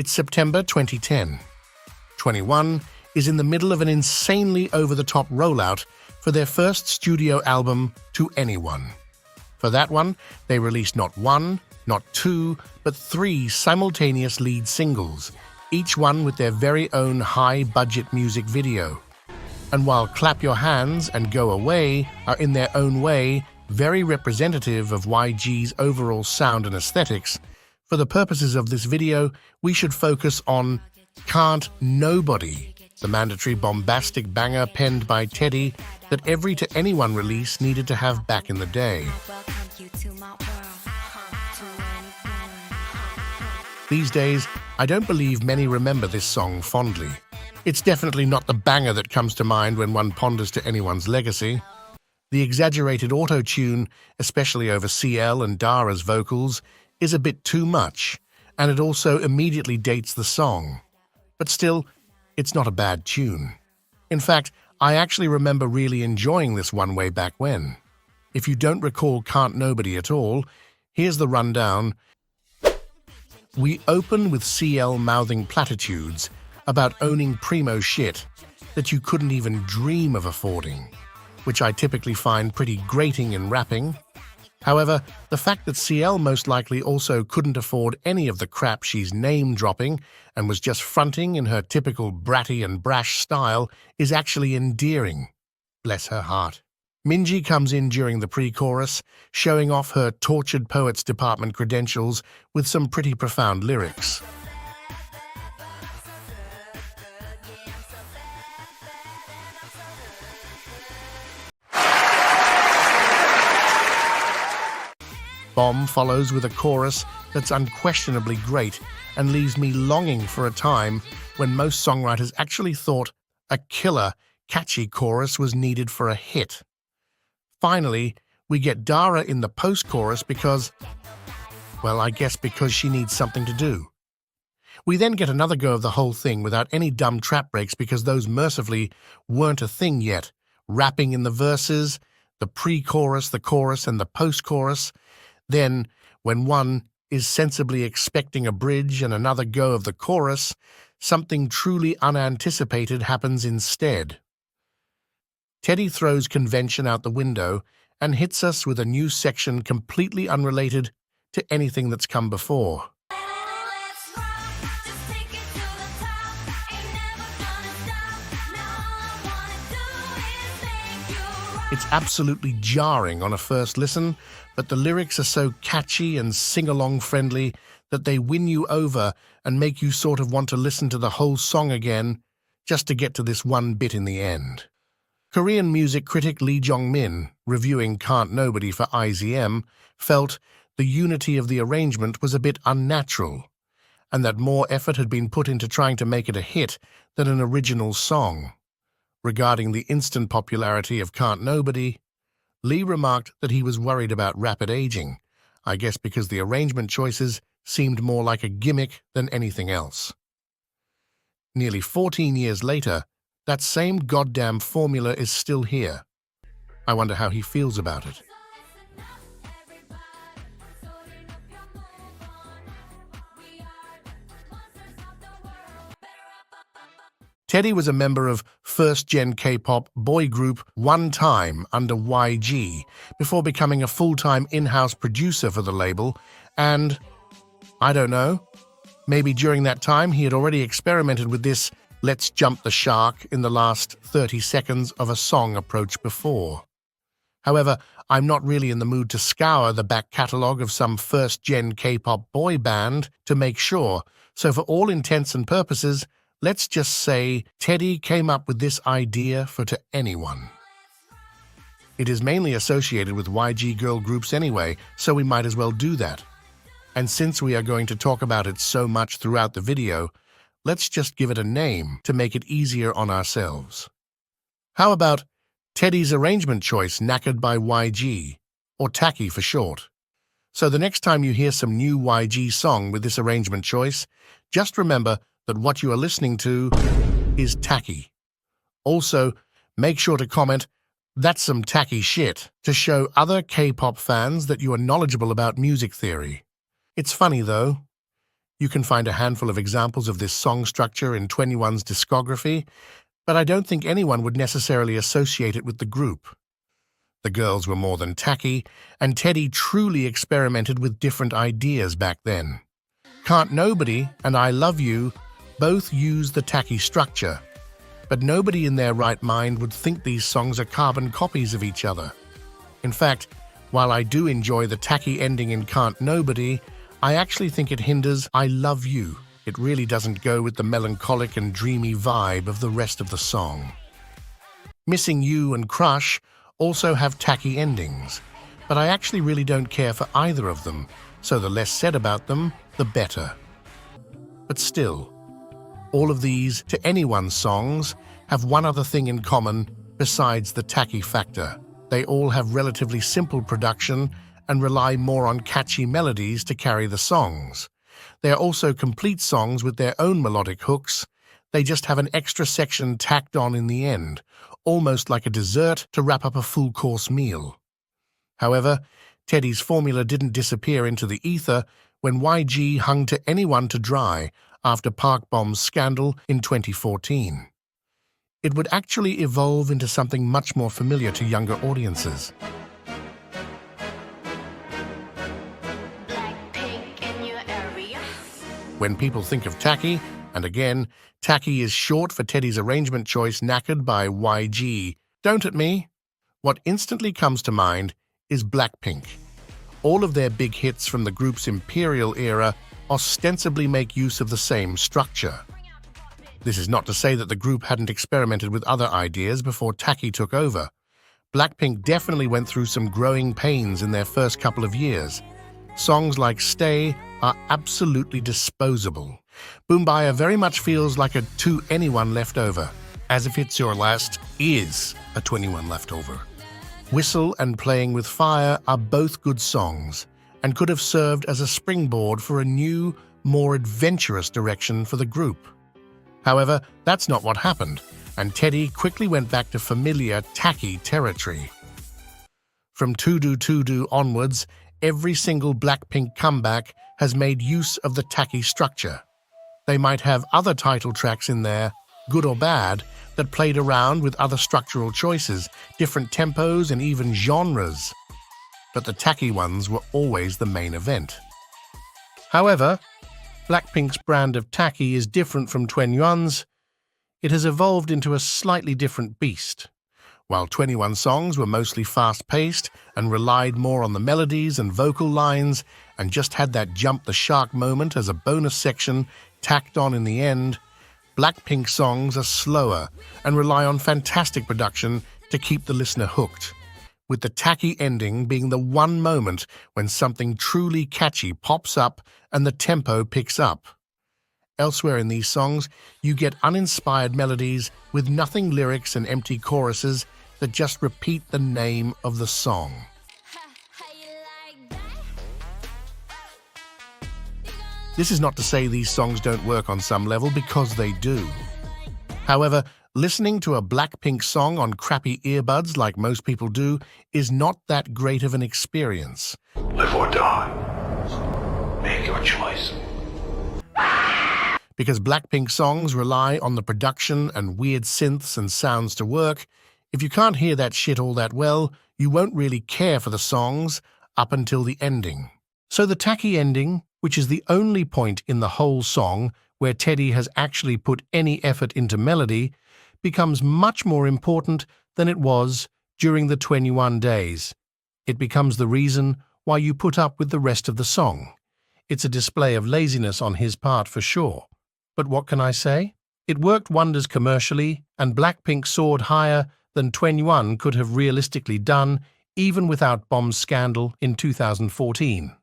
It's September 2010. 21 is in the middle of an insanely over-the-top rollout for their first studio album, To Anyone. For that one, they released not one, not two, but three simultaneous lead singles, each one with their very own high-budget music video. And while Clap Your Hands and Go Away are in their own way very representative of YG's overall sound and aesthetics, for the purposes of this video, we should focus on Can't Nobody, the mandatory bombastic banger penned by Teddy that every To Anyone release needed to have back in the day. These days, I don't believe many remember this song fondly. It's definitely not the banger that comes to mind when one ponders To Anyone's legacy. The exaggerated auto-tune, especially over CL and Dara's vocals, is a bit too much, and it also immediately dates the song. But still, it's not a bad tune. In fact, I actually remember really enjoying this one way back when. If you don't recall Can't Nobody at all, here's the rundown. We open with CL mouthing platitudes about owning primo shit that you couldn't even dream of affording, which I typically find pretty grating in rapping. However, the fact that CL most likely also couldn't afford any of the crap she's name-dropping and was just fronting in her typical bratty and brash style is actually endearing. Bless her heart. Minji comes in during the pre-chorus, showing off her Tortured Poets Department credentials with some pretty profound lyrics. Bomb follows with a chorus that's unquestionably great and leaves me longing for a time when most songwriters actually thought a killer, catchy chorus was needed for a hit. Finally, we get Dara in the post-chorus because, well, I guess because she needs something to do. We then get another go of the whole thing without any dumb trap breaks because those mercifully weren't a thing yet. Rapping in the verses, the pre-chorus, the chorus, and the post-chorus. Then, when one is sensibly expecting a bridge and another go of the chorus, something truly unanticipated happens instead. Teddy throws convention out the window and hits us with a new section completely unrelated to anything that's come before. It's absolutely jarring on a first listen, but the lyrics are so catchy and sing-along friendly that they win you over and make you sort of want to listen to the whole song again just to get to this one bit in the end. Korean music critic Lee Jong-min, reviewing Can't Nobody for IZM, felt the unity of the arrangement was a bit unnatural, and that more effort had been put into trying to make it a hit than an original song. Regarding the instant popularity of Can't Nobody, Lee remarked that he was worried about rapid aging, I guess because the arrangement choices seemed more like a gimmick than anything else. Nearly 14 years later, that same goddamn formula is still here. I wonder how he feels about it. Teddy was a member of first-gen K-pop boy group One Time under YG before becoming a full-time in-house producer for the label, and, I don't know, maybe during that time he had already experimented with this let's jump the shark in the last 30 seconds of a song approach before. However, I'm not really in the mood to scour the back catalogue of some first-gen K-pop boy band to make sure, so for all intents and purposes, let's just say Teddy came up with this idea for To Anyone. It is mainly associated with YG girl groups anyway, so we might as well do that. And since we are going to talk about it so much throughout the video, let's just give it a name to make it easier on ourselves. How about Teddy's arrangement choice knackered by YG, or TACKY for short? So the next time you hear some new YG song with this arrangement choice, just remember that what you are listening to is TACKY. Also, make sure to comment, "That's some tacky shit," to show other K-pop fans that you are knowledgeable about music theory. It's funny though. You can find a handful of examples of this song structure in 21's discography, but I don't think anyone would necessarily associate it with the group. The girls were more than tacky, and Teddy truly experimented with different ideas back then. Can't Nobody and I Love You both use the tacky structure, but nobody in their right mind would think these songs are carbon copies of each other. In fact, while I do enjoy the tacky ending in Can't Nobody, I actually think it hinders I Love You. It really doesn't go with the melancholic and dreamy vibe of the rest of the song. Missing You and Crush also have tacky endings, but I actually really don't care for either of them, so the less said about them, the better. But still, all of these To Anyone songs have one other thing in common besides the tacky factor. They all have relatively simple production and rely more on catchy melodies to carry the songs. They are also complete songs with their own melodic hooks. They just have an extra section tacked on in the end, almost like a dessert to wrap up a full-course meal. However, Teddy's formula didn't disappear into the ether when YG hung To Anyone to dry after Park Bom's scandal in 2014. It would actually evolve into something much more familiar to younger audiences. When people think of Tacky, and again, Tacky is short for Teddy's arrangement choice Knackered by YG, Don't At Me, what instantly comes to mind is Blackpink. All of their big hits from the group's Imperial era ostensibly make use of the same structure. This is not to say that the group hadn't experimented with other ideas before Tacky took over. Blackpink definitely went through some growing pains in their first couple of years. Songs like Stay are absolutely disposable. Boombaya very much feels like a To Anyone leftover. As If It's Your Last is a 21 leftover. Whistle and Playing With Fire are both good songs and could have served as a springboard for a new, more adventurous direction for the group. However, that's not what happened, and Teddy quickly went back to familiar tacky territory. From To Do onwards, every single Blackpink comeback has made use of the tacky structure. They might have other title tracks in there, good or bad, that played around with other structural choices, different tempos and even genres. But the tacky ones were always the main event. However, Blackpink's brand of tacky is different from 21's. It has evolved into a slightly different beast. While 21 songs were mostly fast-paced and relied more on the melodies and vocal lines and just had that jump the shark moment as a bonus section tacked on in the end, Blackpink songs are slower and rely on fantastic production to keep the listener hooked, with the tacky ending being the one moment when something truly catchy pops up and the tempo picks up. Elsewhere in these songs, you get uninspired melodies with nothing lyrics and empty choruses that just repeat the name of the song. This is not to say these songs don't work on some level, because they do. However, listening to a Blackpink song on crappy earbuds like most people do is not that great of an experience. Live or die. Make your choice. Because Blackpink songs rely on the production and weird synths and sounds to work, if you can't hear that shit all that well, you won't really care for the songs up until the ending. So the tacky ending, which is the only point in the whole song where Teddy has actually put any effort into melody, becomes much more important than it was during the 21 days. It becomes the reason why you put up with the rest of the song. It's a display of laziness on his part for sure. But what can I say? It worked wonders commercially, and Blackpink soared higher than 21 could have realistically done, even without Bomb's scandal in 2014.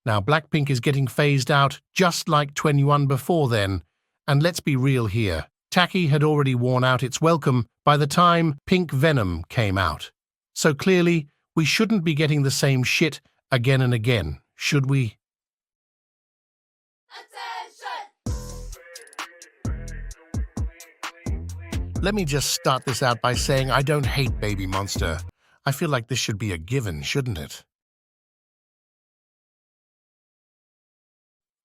Now Blackpink is getting phased out just like 21 before then, and let's be real here. Tacky had already worn out its welcome by the time Pink Venom came out. So clearly, we shouldn't be getting the same shit again and again, should we? Let me just start this out by saying I don't hate Baby Monster. I feel like this should be a given, shouldn't it?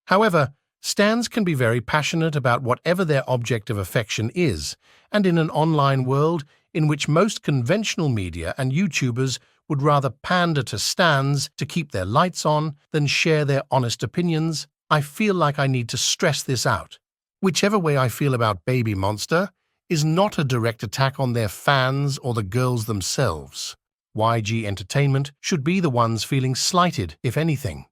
However, Stans can be very passionate about whatever their object of affection is, and in an online world in which most conventional media and YouTubers would rather pander to stans to keep their lights on than share their honest opinions, I feel like I need to stress this out. Whichever way I feel about Baby Monster is not a direct attack on their fans or the girls themselves. YG Entertainment should be the ones feeling slighted, if anything.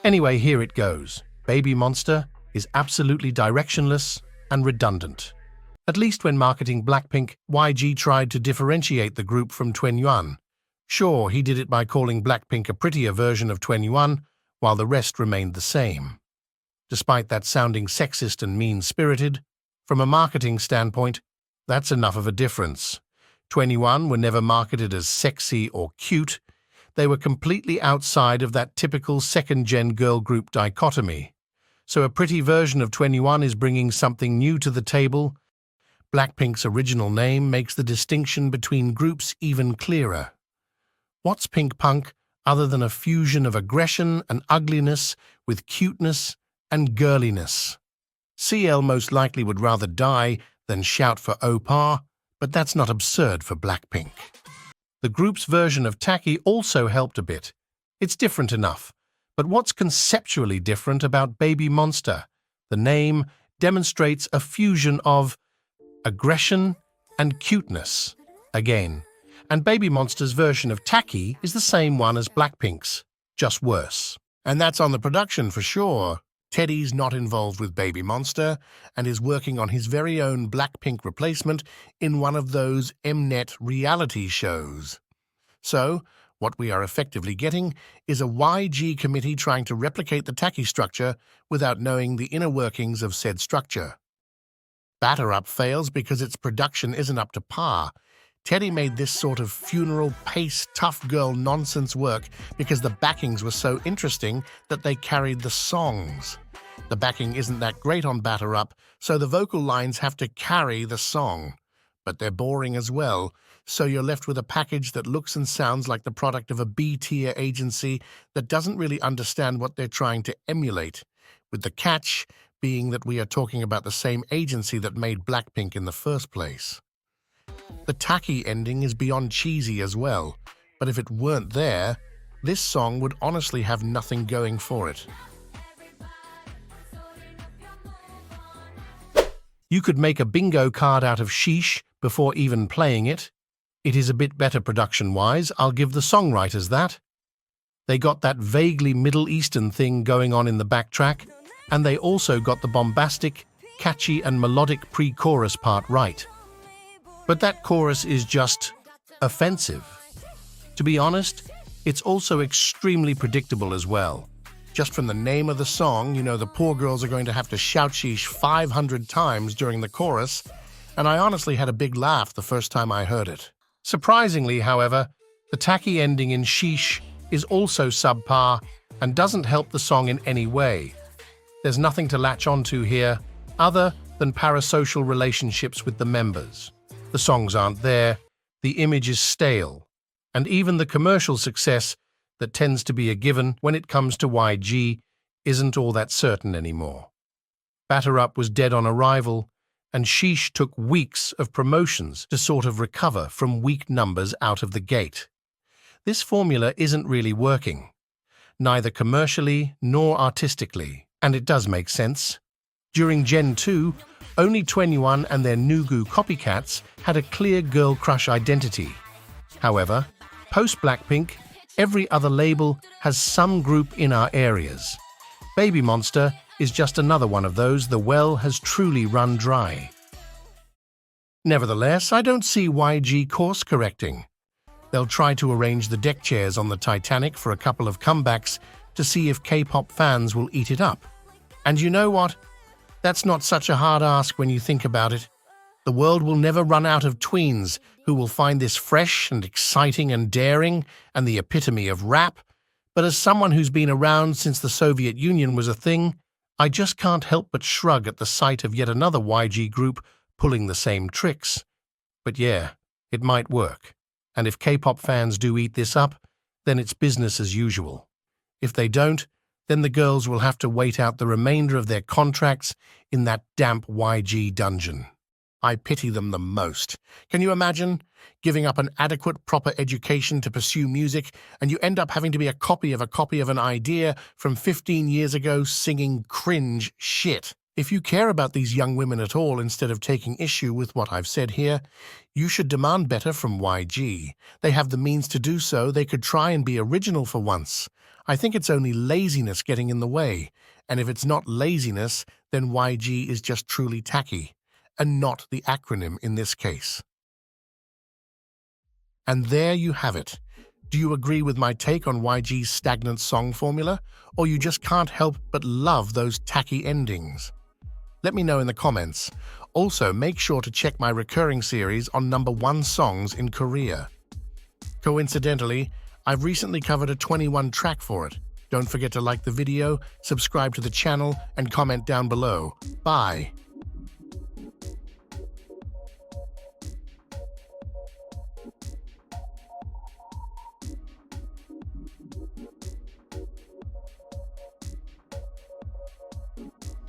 Anyway, here it goes. Baby Monster is absolutely directionless and redundant. At least when marketing Blackpink, YG tried to differentiate the group from 2NE1. Sure, he did it by calling Blackpink a prettier version of 2NE1, while the rest remained the same. Despite that sounding sexist and mean-spirited, from a marketing standpoint, that's enough of a difference. 2NE1 were never marketed as sexy or cute. They were completely outside of that typical second-gen girl group dichotomy. So a pretty version of 2NE1 is bringing something new to the table. Blackpink's original name makes the distinction between groups even clearer. What's Pink Punk other than a fusion of aggression and ugliness with cuteness and girliness? CL most likely would rather die than shout for Opa, but that's not absurd for Blackpink. The group's version of TACKY also helped a bit. It's different enough. But what's conceptually different about Baby Monster? The name demonstrates a fusion of aggression and cuteness. Again. And Baby Monster's version of TACKY is the same one as Blackpink's, just worse. And that's on the production for sure. Teddy's not involved with Baby Monster and is working on his very own Blackpink replacement in one of those Mnet reality shows. So, what we are effectively getting is a YG committee trying to replicate the TACKY structure without knowing the inner workings of said structure. Batter Up fails because its production isn't up to par. Teddy made this sort of funeral pace tough girl nonsense work because the backings were so interesting that they carried the songs. The backing isn't that great on Batter Up, so the vocal lines have to carry the song. But they're boring as well, so you're left with a package that looks and sounds like the product of a B-tier agency that doesn't really understand what they're trying to emulate, with the catch being that we are talking about the same agency that made Blackpink in the first place. The TACKY ending is beyond cheesy as well, but if it weren't there, this song would honestly have nothing going for it. You could make a bingo card out of sheesh before even playing it. It is a bit better production-wise, I'll give the songwriters that. They got that vaguely Middle Eastern thing going on in the backtrack, and they also got the bombastic, catchy and melodic pre-chorus part right. But that chorus is just offensive. To be honest, it's also extremely predictable as well. Just from the name of the song, you know the poor girls are going to have to shout sheesh 500 times during the chorus, and I honestly had a big laugh the first time I heard it. Surprisingly, however, the TACKY ending in sheesh is also subpar and doesn't help the song in any way. There's nothing to latch onto here other than parasocial relationships with the members. The songs aren't there, the image is stale, and even the commercial success that tends to be a given when it comes to YG isn't all that certain anymore. Batter Up was dead on arrival, and sheesh took weeks of promotions to sort of recover from weak numbers out of the gate. This formula isn't really working, neither commercially nor artistically, and it does make sense. During Gen 2, only 2NE1 and their Nugu copycats had a clear girl crush identity. However, post-Blackpink, every other label has some group in our areas. Baby Monster is just another one of those the well has truly run dry. Nevertheless, I don't see YG course correcting. They'll try to arrange the deck chairs on the Titanic for a couple of comebacks to see if K-pop fans will eat it up. And you know what? That's not such a hard ask when you think about it. The world will never run out of tweens who will find this fresh and exciting and daring and the epitome of rap. But as someone who's been around since the Soviet Union was a thing, I just can't help but shrug at the sight of yet another YG group pulling the same tricks. But yeah, it might work. And if K-pop fans do eat this up, then it's business as usual. If they don't, Then the girls will have to wait out the remainder of their contracts in that damp YG dungeon. I pity them the most. Can you imagine? Giving up an adequate, proper education to pursue music, and you end up having to be a copy of an idea from 15 years ago singing cringe shit. If you care about these young women at all instead of taking issue with what I've said here, you should demand better from YG. They have the means to do so. They could try and be original for once. I think it's only laziness getting in the way. And if it's not laziness, then YG is just truly tacky, and not the acronym in this case. And there you have it. Do you agree with my take on YG's stagnant song formula, or you just can't help but love those tacky endings? Let me know in the comments. Also, make sure to check my recurring series on #1 songs in Korea. Coincidentally, I've recently covered a 21 track for it. Don't forget to like the video, subscribe to the channel, and comment down below. Bye.